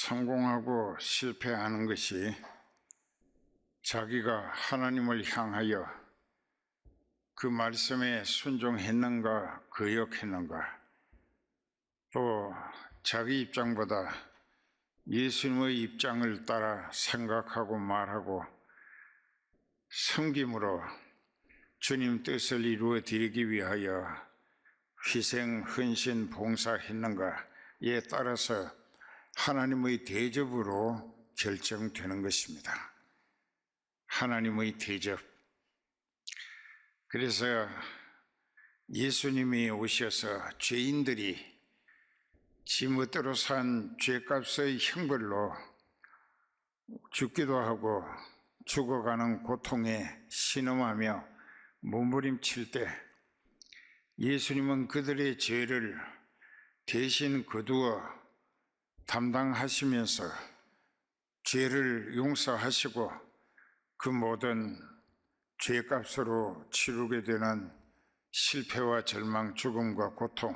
성공하고 실패하는 것이 자기가 하나님을 향하여 그 말씀에 순종했는가 거역했는가, 또 자기 입장보다 예수님의 입장을 따라 생각하고 말하고 섬김으로 주님 뜻을 이루어 드리기 위하여 희생, 헌신, 봉사했는가에 따라서 하나님의 대접으로 결정되는 것입니다. 하나님의 대접. 그래서 예수님이 오셔서 죄인들이 지멋대로 산 죄값의 형벌로 죽기도 하고 죽어가는 고통에 신음하며 몸부림칠 때 예수님은 그들의 죄를 대신 거두어 담당하시면서 죄를 용서하시고 그 모든 죄값으로 치르게 되는 실패와 절망, 죽음과 고통,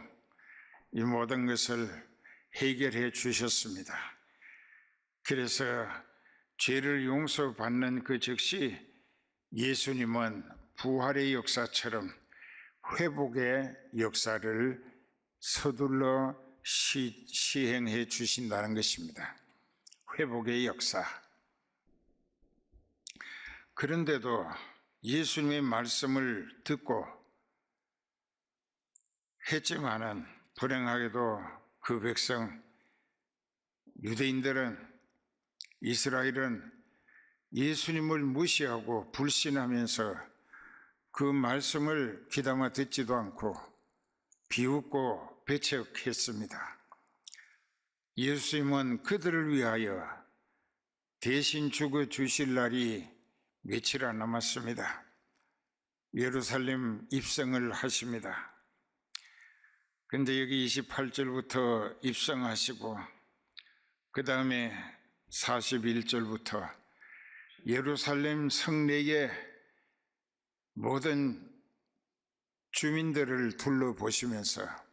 이 모든 것을 해결해 주셨습니다. 그래서 죄를 용서받는 그 즉시 예수님은 부활의 역사처럼 회복의 역사를 서둘러 시행해 주신다는 것입니다. 회복의 역사. 그런데도 예수님의 말씀을 듣고 했지만은 불행하게도 그 백성, 유대인들은, 이스라엘은 예수님을 무시하고 불신하면서 그 말씀을 귀담아 듣지도 않고 비웃고 배척했습니다. 예수님은 그들을 위하여 대신 죽어 주실 날이 며칠 안 남았습니다. 예루살렘 입성을 하십니다. 근데 여기 28절부터 입성하시고 그 다음에 41절부터 예루살렘 성내의 모든 주민들을 둘러보시면서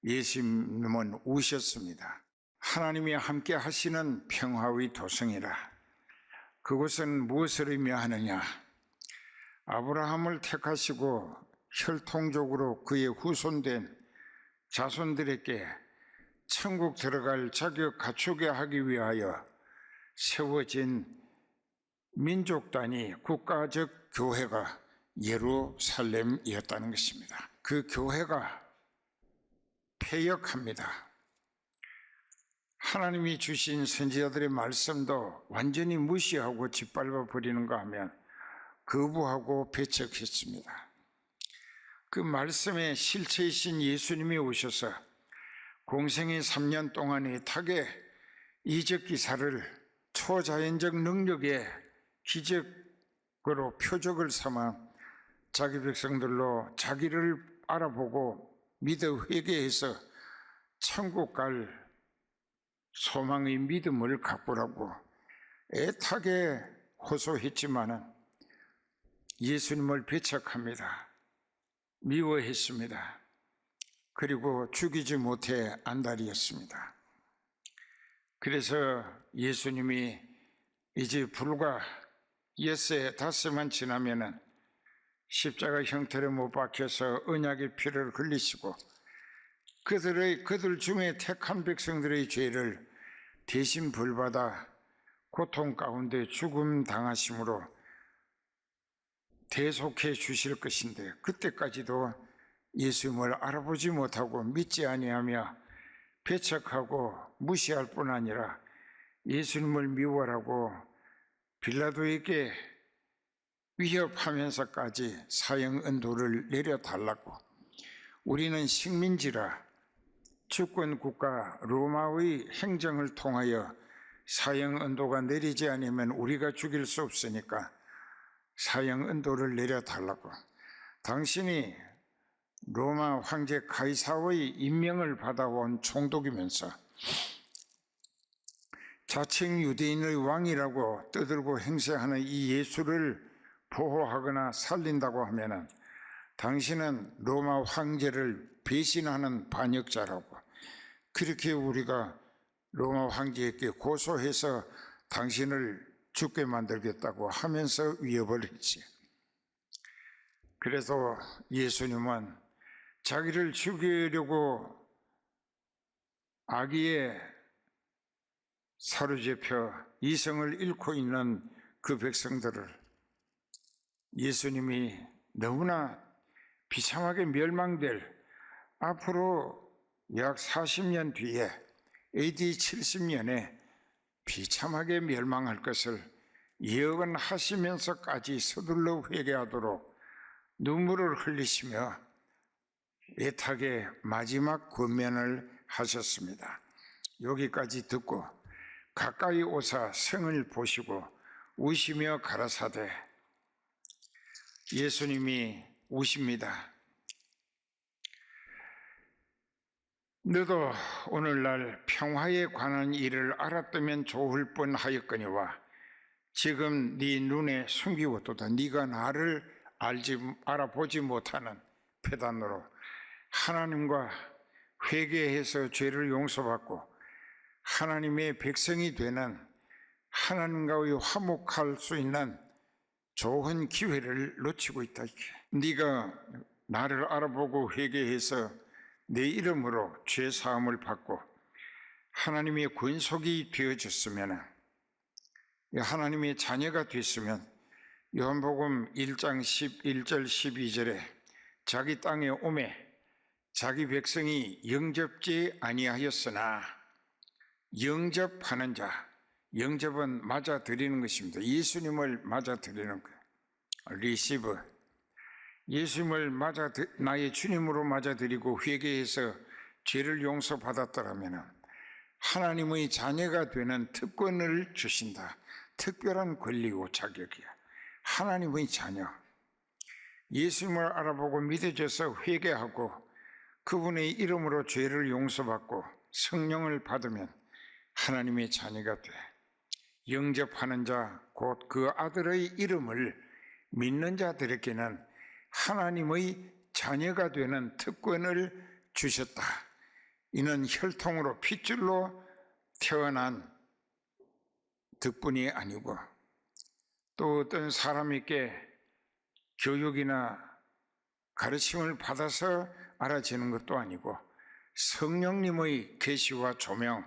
예수님은 우셨습니다. 하나님이 함께 하시는 평화의 도성이라. 그곳은 무엇을 의미하느냐? 아브라함을 택하시고 혈통적으로 그의 후손된 자손들에게 천국 들어갈 자격 갖추게 하기 위하여 세워진 민족 단위 국가적 교회가 예루살렘이었다는 것입니다. 그 교회가 패역합니다. 하나님이 주신 선지자들의 말씀도 완전히 무시하고 짓밟아 버리는가 하면 거부하고 배척했습니다. 그 말씀의 실체이신 예수님이 오셔서 공생의 3년 동안의 탁의 이적 기사를 초자연적 능력의 기적으로 표적을 삼아 자기 백성들로 자기를 알아보고 믿어 회개해서 천국 갈 소망의 믿음을 갖보라고 애타게 호소했지만은 예수님을 배척합니다. 미워했습니다. 그리고 죽이지 못해 안달이었습니다. 그래서 예수님이 이제 불과 엿새 닷새만 지나면은 십자가 형태로 못 박혀서 언약의 피를 흘리시고 그들 중에 택한 백성들의 죄를 대신 벌받아 고통 가운데 죽음 당하심으로 대속해 주실 것인데, 그때까지도 예수님을 알아보지 못하고 믿지 아니하며 배척하고 무시할 뿐 아니라 예수님을 미워하고 빌라도에게 위협하면서까지 사형 은도를 내려달라고, 우리는 식민지라 주권 국가 로마의 행정을 통하여 사형 은도가 내리지 않으면 우리가 죽일 수 없으니까 사형 은도를 내려달라고, 당신이 로마 황제 가이사의 임명을 받아온 총독이면서 자칭 유대인의 왕이라고 떠들고 행세하는 이 예수를 보호하거나 살린다고 하면은 당신은 로마 황제를 배신하는 반역자라고, 그렇게 우리가 로마 황제에게 고소해서 당신을 죽게 만들겠다고 하면서 위협을 했지. 그래서 예수님은 자기를 죽이려고 악의에 사로잡혀 이성을 잃고 있는 그 백성들을 예수님이 너무나 비참하게 멸망될, 앞으로 약 40년 뒤에 AD 70년에 비참하게 멸망할 것을 예언하시면서까지 서둘러 회개하도록 눈물을 흘리시며 애타게 마지막 권면을 하셨습니다. 여기까지 듣고 가까이 오사 성을 보시고 우시며 가라사대, 예수님이 우십니다. 너도 오늘날 평화에 관한 일을 알았다면 좋을 뻔하였거니와 지금 네 눈에 숨기고도다. 네가 나를 알아보지 못하는 패단으로 하나님과 회개해서 죄를 용서받고 하나님의 백성이 되는, 하나님과의 화목할 수 있는 좋은 기회를 놓치고 있다. 네가 나를 알아보고 회개해서 내 이름으로 죄 사함을 받고 하나님의 권속이 되어졌으면, 하나님의 자녀가 됐으면 요한복음 1장 11절 12절에 자기 땅에 오매 자기 백성이 영접지 아니하였으나, 영접하는 자, 영접은 맞아들이는 것입니다. 예수님을 맞아들이는 거예요. 리시브, 예수님을 나의 주님으로 맞아들이고 회개해서 죄를 용서받았더라면 하나님의 자녀가 되는 특권을 주신다. 특별한 권리고 자격이야. 하나님의 자녀, 예수님을 알아보고 믿어져서 회개하고 그분의 이름으로 죄를 용서받고 성령을 받으면 하나님의 자녀가 돼. 영접하는 자, 곧 그 아들의 이름을 믿는 자들에게는 하나님의 자녀가 되는 특권을 주셨다. 이는 혈통으로 핏줄로 태어난 덕분이 아니고 또 어떤 사람에게 교육이나 가르침을 받아서 알아지는 것도 아니고 성령님의 계시와 조명,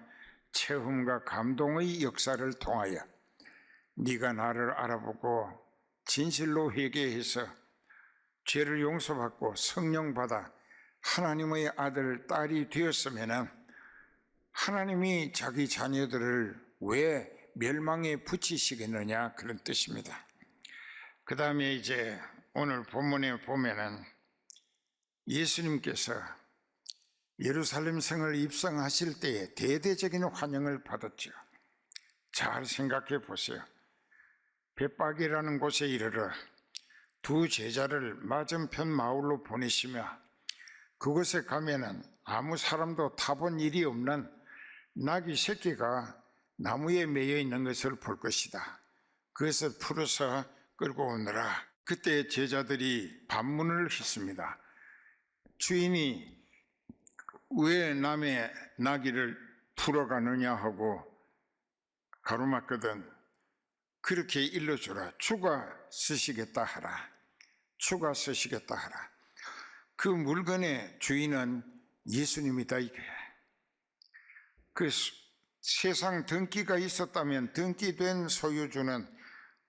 체험과 감동의 역사를 통하여 네가 나를 알아보고 진실로 회개해서 죄를 용서받고 성령 받아 하나님의 아들, 딸이 되었으면 하나님이 자기 자녀들을 왜 멸망에 붙이시겠느냐, 그런 뜻입니다. 그 다음에 이제 오늘 본문에 보면은 예수님께서 예루살렘 성을 입성하실 때에 대대적인 환영을 받았죠. 잘 생각해 보세요. 벳박이라는 곳에 이르러 두 제자를 맞은편 마을로 보내시며 그곳에 가면은 아무 사람도 타본 일이 없는 나귀 새끼가 나무에 매여 있는 것을 볼 것이다. 그것을 풀어서 끌고 오느라. 그때 제자들이 반문을 했습니다. 주인이 왜 남의 나귀를 풀어가느냐 하고 가로막거든. 그렇게 일러주라. 주가 쓰시겠다 하라. 주가 쓰시겠다 하라. 그 물건의 주인은 예수님이다. 이게 그 세상 등기가 있었다면 등기된 소유주는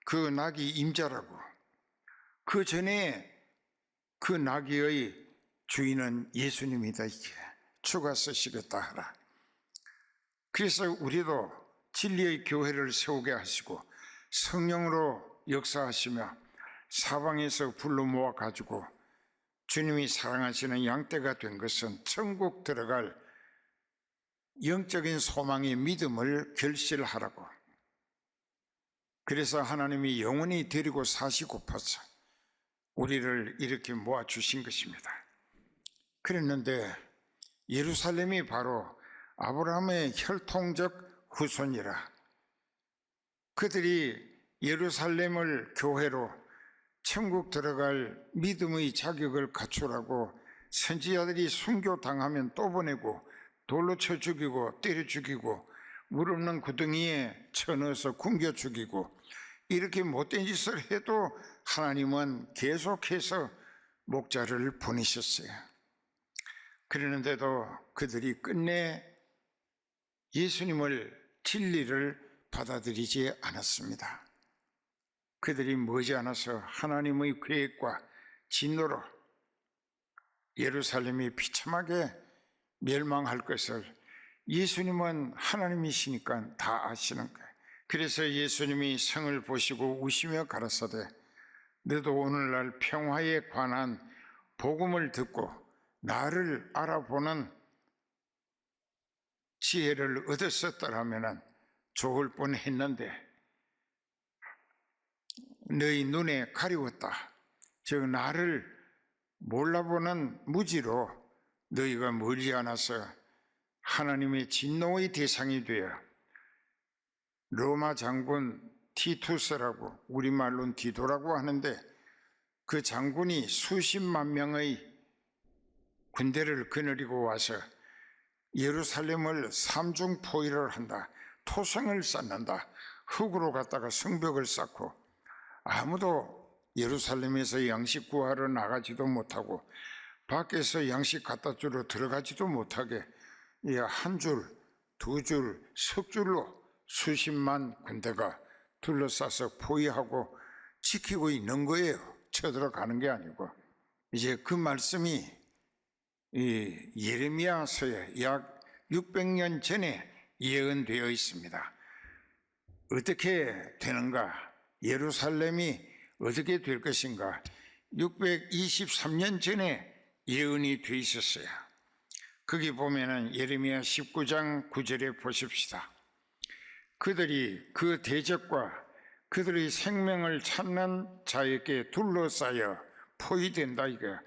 그 나귀 임자라고. 그 전에 그 나귀의 주인은 예수님이다. 이게 주가 쓰시겠다 하라. 그래서 우리도 진리의 교회를 세우게 하시고 성령으로 역사하시며 사방에서 불러 모아 가지고 주님이 사랑하시는 양떼가 된 것은 천국 들어갈 영적인 소망의 믿음을 결실하라고. 그래서 하나님이 영원히 데리고 사시고파서 우리를 이렇게 모아주신 것입니다. 그랬는데 예루살렘이 바로 아브라함의 혈통적 후손이라 그들이 예루살렘을 교회로 천국 들어갈 믿음의 자격을 갖추라고 선지자들이 순교당하면 또 보내고 돌로 쳐 죽이고 때려 죽이고 물 없는 구덩이에 쳐넣어서 굶겨 죽이고 이렇게 못된 짓을 해도 하나님은 계속해서 목자를 보내셨어요. 그러는데도 그들이 끝내 예수님을 진리를 받아들이지 않았습니다. 그들이 머지않아서 하나님의 계획과 진노로 예루살렘이 비참하게 멸망할 것을 예수님은 하나님이시니까 다 아시는 거예요. 그래서 예수님이 성을 보시고 우시며 가라사대 너도 오늘날 평화에 관한 복음을 듣고 나를 알아보는 지혜를 얻었었더라면 좋을 뻔했는데 너희 눈에 가리웠다. 즉 나를 몰라보는 무지로 너희가 머지않아서 하나님의 진노의 대상이 되어 로마 장군 티투스라고 우리말로는 디도라고 하는데 그 장군이 수십만 명의 군대를 거느리고 와서 예루살렘을 삼중포위를 한다. 토성을 쌓는다. 흙으로 갖다가 성벽을 쌓고 아무도 예루살렘에서 양식 구하러 나가지도 못하고 밖에서 양식 갖다 주러 들어가지도 못하게 한 줄, 두 줄, 석 줄로 수십만 군대가 둘러싸서 포위하고 지키고 있는 거예요. 쳐들어가는 게 아니고. 이제 그 말씀이 이 예레미야서에 약 600년 전에 예언되어 있습니다. 어떻게 되는가? 예루살렘이 어떻게 될 것인가? 623년 전에 예언이 되어 있었어요. 거기 보면은 예레미야 19장 9절에 보십시다. 그들이 그 대적과 그들의 생명을 찾는 자에게 둘러싸여 포위된다. 이거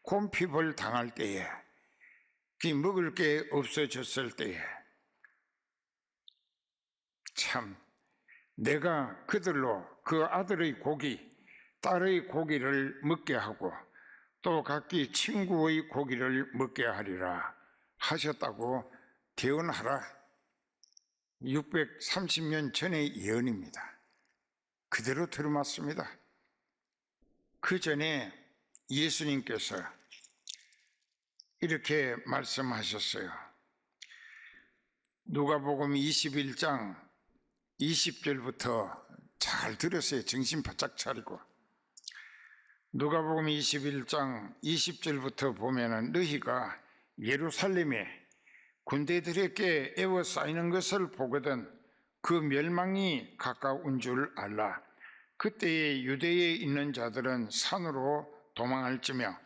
곰핍을 당할 때에, 먹을 게 없어졌을 때에 참 내가 그들로 그 아들의 고기, 딸의 고기를 먹게 하고 또 각기 친구의 고기를 먹게 하리라 하셨다고 대언하라. 630년 전의 예언입니다. 그대로 들어맞습니다. 그 전에 예수님께서 이렇게 말씀하셨어요. 누가복음 21장 20절부터 잘 들으세요. 정신 바짝 차리고. 누가복음 21장 20절부터 보면은 너희가 예루살렘에 군대들에게 에워싸이는 것을 보거든 그 멸망이 가까운 줄 알라. 그때에 유대에 있는 자들은 산으로 도망할지며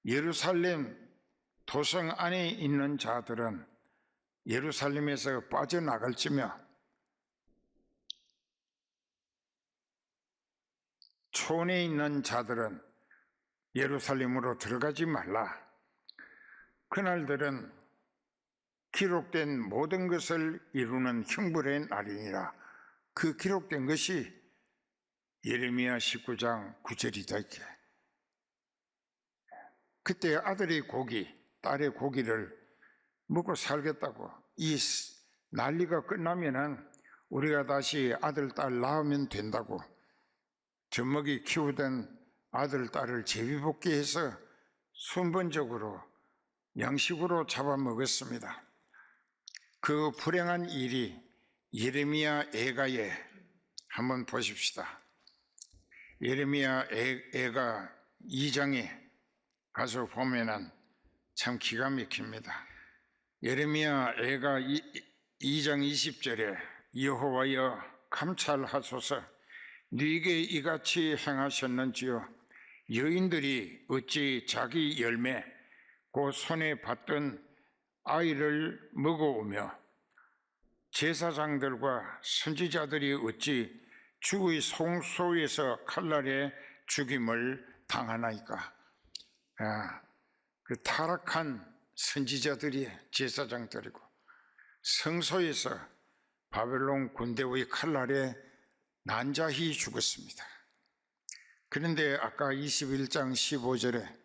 예루살렘 도성 안에 있는 자들은 예루살렘에서 빠져나갈지며 촌에 있는 자들은 예루살렘으로 들어가지 말라. 그날들은 기록된 모든 것을 이루는 형벌의 날이니라. 그 기록된 것이 예레미야 19장 9절이다. 이렇게. 그때 아들의 고기, 딸의 고기를 먹고 살겠다고 이 난리가 끝나면은 우리가 다시 아들, 딸 낳으면 된다고 젖먹이 키우던 아들, 딸을 제비뽑기해서 순번적으로 양식으로 잡아먹었습니다. 그 불행한 일이 예레미야 애가에 한번 보십시다. 예레미야 애가 2장에 가서 보면은 참 기가 막힙니다. 예레미야 애가 2장 20절에 여호와여 감찰하소서 네게 이같이 행하셨는지요. 여인들이 어찌 자기 열매 곧 손에 받던 아이를 먹어오며 제사장들과 선지자들이 어찌 주의 송소에서 칼날에 죽임을 당하나이까. 그 타락한 선지자들이 제사장들이고 성소에서 바벨론 군대의 칼날에 난자히 죽었습니다. 그런데 아까 21장 15절에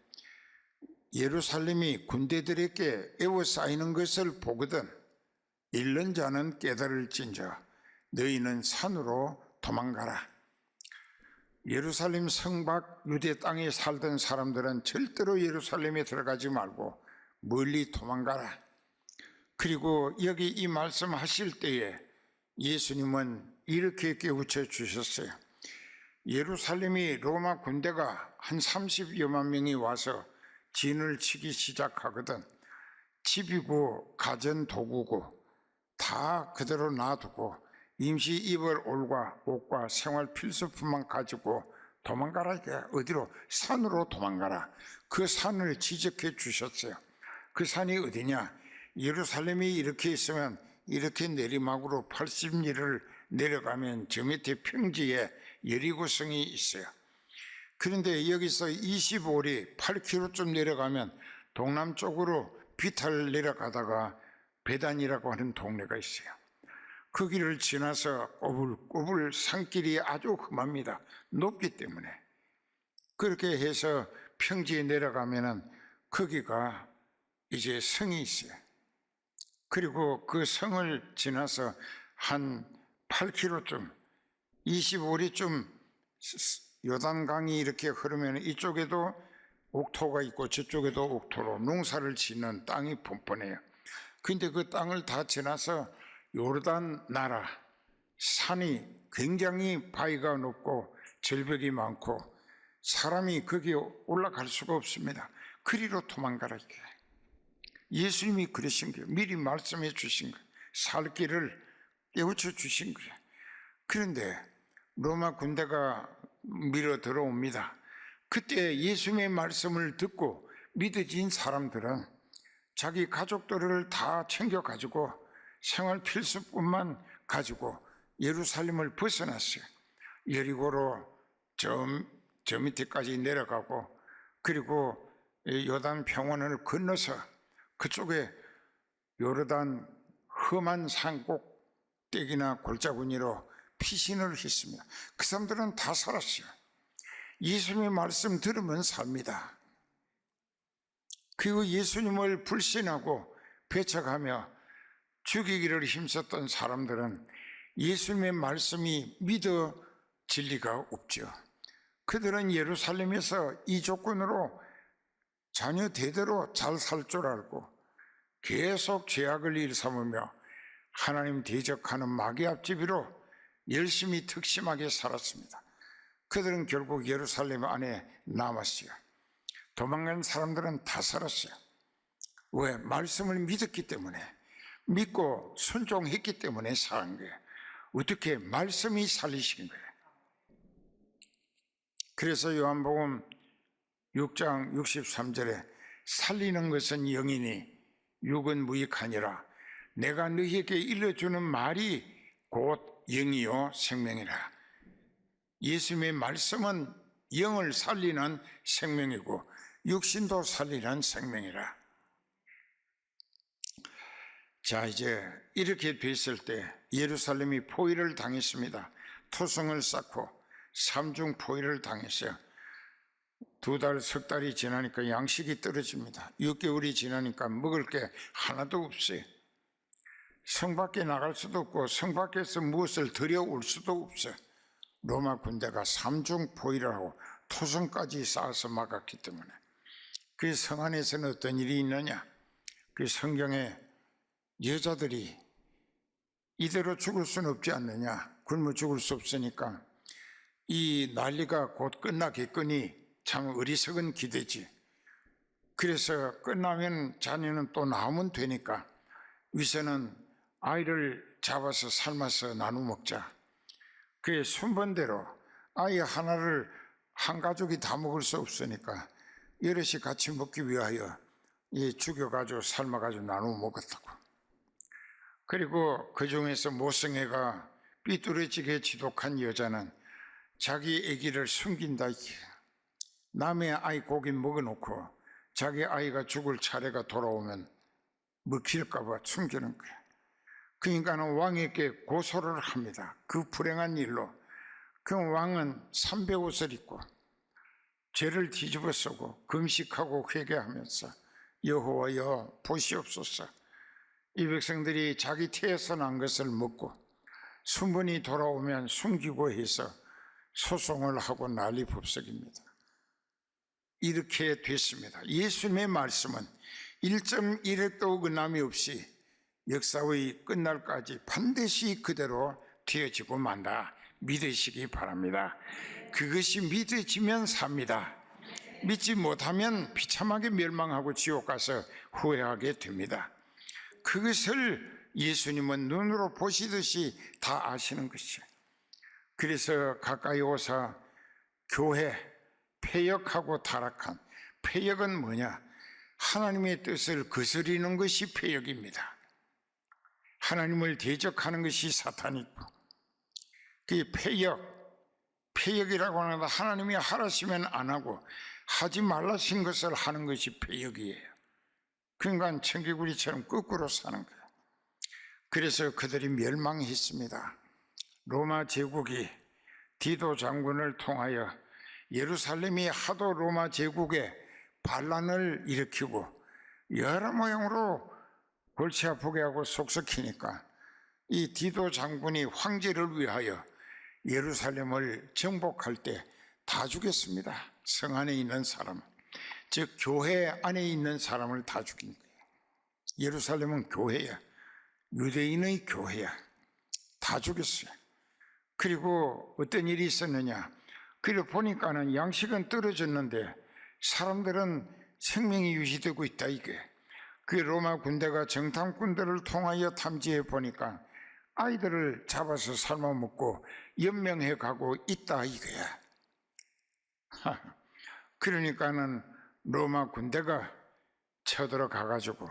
예루살렘이 군대들에게 에워싸이는 것을 보거든 잃는 자는 깨달을진저 너희는 산으로 도망가라. 예루살렘 성밖 유대 땅에 살던 사람들은 절대로 예루살렘에 들어가지 말고 멀리 도망가라. 그리고 여기 이 말씀하실 때에 예수님은 이렇게 깨우쳐 주셨어요. 예루살렘이 로마 군대가 한 30여만 명이 와서 진을 치기 시작하거든 집이고 가전 도구고 다 그대로 놔두고 임시 입을 옷과 생활 필수품만 가지고 도망가라. 어디로? 산으로 도망가라. 그 산을 지적해 주셨어요. 그 산이 어디냐? 예루살렘이 이렇게 있으면 이렇게 내리막으로 80리를 내려가면 저 밑에 평지에 여리고성이 있어요. 그런데 여기서 25리 8km쯤 내려가면 동남쪽으로 비탈 내려가다가 베단이라고 하는 동네가 있어요. 그 길을 지나서 꼬불꼬불 산길이 아주 험합니다. 높기 때문에. 그렇게 해서 평지에 내려가면은 거기가 이제 성이 있어요. 그리고 그 성을 지나서 한 8km쯤 25리쯤 요단강이 이렇게 흐르면 이쪽에도 옥토가 있고 저쪽에도 옥토로 농사를 짓는 땅이 뻔뻔해요. 근데 그 땅을 다 지나서 요르단 나라 산이 굉장히 바위가 높고 절벽이 많고 사람이 거기에 올라갈 수가 없습니다. 그리로 도망가라. 예수님이 그러신 거예요. 미리 말씀해 주신 거예요. 살 길을 깨우쳐 주신 거예요. 그런데 로마 군대가 밀어 들어옵니다. 그때 예수님의 말씀을 듣고 믿어진 사람들은 자기 가족들을 다 챙겨가지고 생활 필수품만 가지고 예루살렘을 벗어났어요. 여리고로 저 밑에까지 내려가고 그리고 요단 평원을 건너서 그쪽에 요르단 험한 산꼭대기나 골짜구니로 피신을 했습니다. 그 사람들은 다 살았어요. 예수님의 말씀 들으면 삽니다. 그리고 예수님을 불신하고 배척하며 죽이기를 힘썼던 사람들은 예수님의 말씀이 믿어질 리가 없죠. 그들은 예루살렘에서 이 조건으로 자녀 대대로 잘 살 줄 알고 계속 죄악을 일삼으며 하나님 대적하는 마귀 앞집이로 열심히 특심하게 살았습니다. 그들은 결국 예루살렘 안에 남았어요. 도망간 사람들은 다 살았어요. 왜? 말씀을 믿었기 때문에, 믿고 순종했기 때문에 사는 거예요. 어떻게? 말씀이 살리신 거예요. 그래서 요한복음 6장 63절에 살리는 것은 영이니 육은 무익하니라. 내가 너희에게 일러주는 말이 곧 영이요 생명이라. 예수님의 말씀은 영을 살리는 생명이고 육신도 살리는 생명이라. 자, 이제 이렇게 됐을 때 예루살렘이 포위를 당했습니다. 토성을 쌓고 삼중 포위를 당했어요. 2달, 석 달이 지나니까 양식이 떨어집니다. 6개월이 지나니까 먹을 게 하나도 없어요. 성 밖에 나갈 수도 없고 성 밖에서 무엇을 들여올 수도 없어요. 로마 군대가 삼중 포위를 하고 토성까지 쌓아서 막았기 때문에. 그 성 안에서는 어떤 일이 있느냐? 그 성경에 여자들이 이대로 죽을 수는 없지 않느냐? 굶어 죽을 수 없으니까 이 난리가 곧 끝나겠거니 참 어리석은 기대지. 그래서 끝나면 자녀는 또 낳으면 되니까 위서는 아이를 잡아서 삶아서 나누어 먹자. 그의 순번대로 아이 하나를 한 가족이 다 먹을 수 없으니까 여럿이 같이 먹기 위하여 죽여가지고 삶아가지고 나누어 먹었다고. 그리고 그 중에서 모성애가 삐뚤어지게 지독한 여자는 자기 아기를 숨긴다. 남의 아이 고기 먹어놓고 자기 아이가 죽을 차례가 돌아오면 먹힐까봐 숨기는 거야. 그 인간은 왕에게 고소를 합니다. 그 불행한 일로. 그 왕은 300옷을 입고 죄를 뒤집어 쓰고 금식하고 회개하면서 여호와여 보시옵소서, 이 백성들이 자기 태에서 난 것을 먹고 순번이 돌아오면 숨기고 해서 소송을 하고 난리법석입니다. 이렇게 됐습니다. 예수님의 말씀은 1.1획도 어긋남이 없이 역사의 끝날까지 반드시 그대로 되어지고 만다. 믿으시기 바랍니다. 그것이 믿어지면 삽니다. 믿지 못하면 비참하게 멸망하고 지옥 가서 후회하게 됩니다. 그것을 예수님은 눈으로 보시듯이 다 아시는 것이에요. 그래서 가까이 오사 교회, 폐역하고 타락한, 폐역은 뭐냐? 하나님의 뜻을 거스리는 것이 폐역입니다. 하나님을 대적하는 것이 사탄이고, 그 폐역이라고 하는 건 하나님이 하라시면 안 하고 하지 말라신 것을 하는 것이 폐역이에요. 그러니까 청개구리처럼 거꾸로 사는 거예요. 그래서 그들이 멸망했습니다. 로마 제국이 디도 장군을 통하여 예루살렘이 하도 로마 제국에 반란을 일으키고 여러 모양으로 골치 아프게 하고 속썩히니까 이 디도 장군이 황제를 위하여 예루살렘을 정복할 때 다 죽였습니다. 성 안에 있는 사람, 즉 교회 안에 있는 사람을 다 죽인 거예요. 예루살렘은 교회야. 유대인의 교회야. 다 죽였어요. 그리고 어떤 일이 있었느냐? 그리고 보니까는 양식은 떨어졌는데 사람들은 생명이 유지되고 있다 이게. 그 로마 군대가 정탐꾼들을 통하여 탐지해 보니까 아이들을 잡아서 삶아 먹고 연명해 가고 있다 이거야. 그러니까는 로마 군대가 쳐들어가 가지고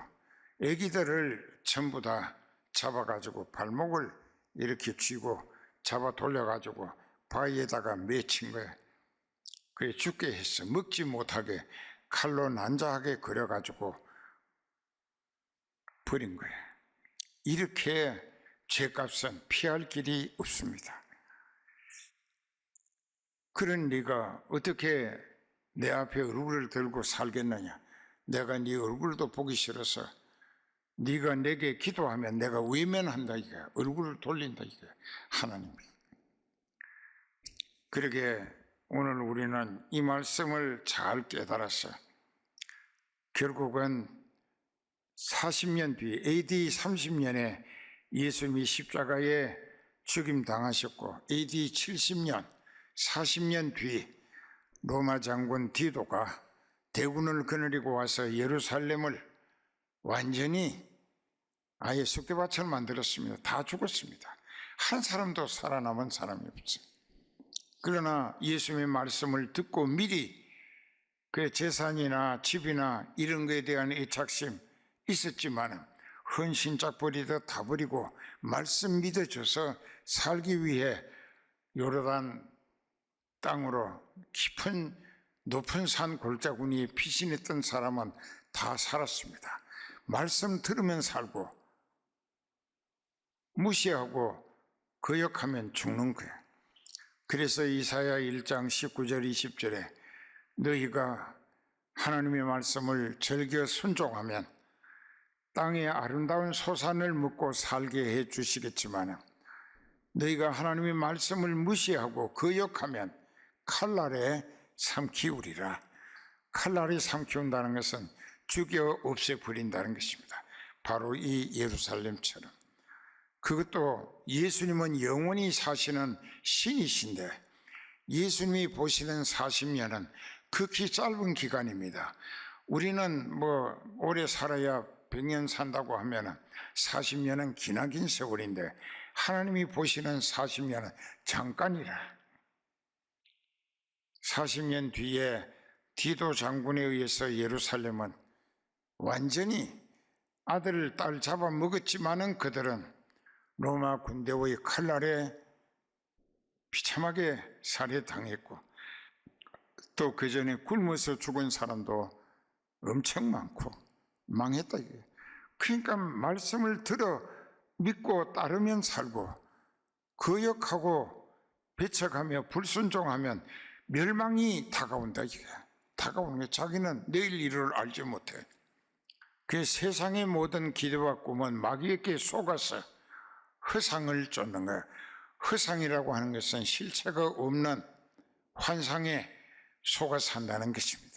애기들을 전부 다 잡아가지고 발목을 이렇게 쥐고 잡아 돌려가지고 바위에다가 맺힌 거야. 그래 죽게 했어. 먹지 못하게 칼로 난자하게 그려가지고 버린 거야. 이렇게 죄값은 피할 길이 없습니다. 그런 네가 어떻게 내 앞에 얼굴을 들고 살겠느냐? 내가 네 얼굴도 보기 싫어서 네가 내게 기도하면 내가 외면한다 이거야. 얼굴을 돌린다 이거야. 하나님이. 그러게 오늘 우리는 이 말씀을 잘 깨달아서 결국은 40년 뒤 AD 30년에 예수님이 십자가에 죽임당하셨고 AD 70년 40년 뒤 로마 장군 디도가 대군을 거느리고 와서 예루살렘을 완전히 아예 쑥대밭을 만들었습니다. 다 죽었습니다. 한 사람도 살아남은 사람이 없어요. 그러나 예수님의 말씀을 듣고 미리 그 재산이나 집이나 이런 것에 대한 애착심 있었지만 헌신짝 버리듯 다 버리고 말씀 믿어줘서 살기 위해 요르단 땅으로 깊은 높은 산 골짜구니에 피신했던 사람은 다 살았습니다. 말씀 들으면 살고 무시하고 거역하면 죽는 거예요. 그래서 이사야 1장 19절 20절에 너희가 하나님의 말씀을 즐겨 순종하면 땅의 아름다운 소산을 먹고 살게 해 주시겠지만 너희가 하나님의 말씀을 무시하고 거역하면 칼날에 삼키우리라. 칼날에 삼키운다는 것은 죽여 없애버린다는 것입니다. 바로 이 예루살렘처럼. 그것도 예수님은 영원히 사시는 신이신데 예수님이 보시는 40년은 극히 짧은 기간입니다. 우리는 뭐 오래 살아야 100년 산다고 하면 40년은 기나긴 세월인데 하나님이 보시는 40년은 잠깐이라. 40년 뒤에 디도 장군에 의해서 예루살렘은 완전히 아들, 딸 잡아먹었지만은 그들은 로마 군대의 칼날에 비참하게 살해당했고 또 그 전에 굶어서 죽은 사람도 엄청 많고 망했다 이거예요. 그러니까 말씀을 들어 믿고 따르면 살고 거역하고 배척하며 불순종하면 멸망이 다가온다 이거야. 다가오는 게 자기는 내일 일을 알지 못해. 그 세상의 모든 기대와 꿈은 마귀에게 속아서 허상을 쫓는 거예요. 허상이라고 하는 것은 실체가 없는 환상에 속아 산다는 것입니다.